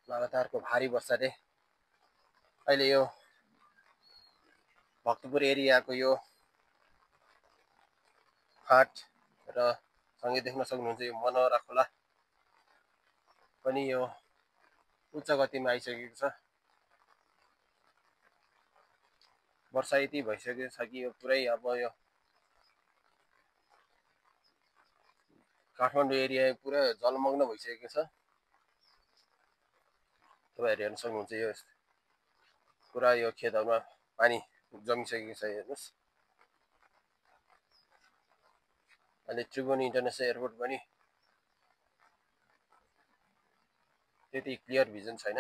लगातारको भारी वर्षाले अहिले यो भक्तपुर एरियाको यो फाँट र सँगै देख्न सक्नुहुन्छ यो मनोहरा खोला पनि यो उच्च गतिमा आइसकेको छ। वर्षा यति भइसकेको छ कि यो पुरै अब यो काठमाडौँ एरिया पुरा जलमग्न भइसकेको छ। तपाईहरु हेर्न सक्नुहुन्छ यो पुरा यो खेतहरुमा पानी जमिसकेको छ। हेर्नुस्, अहिले त्रिभुवन इन्टरनेसनल एयरपोर्ट पनि त्यति क्लियर भिजन छैन।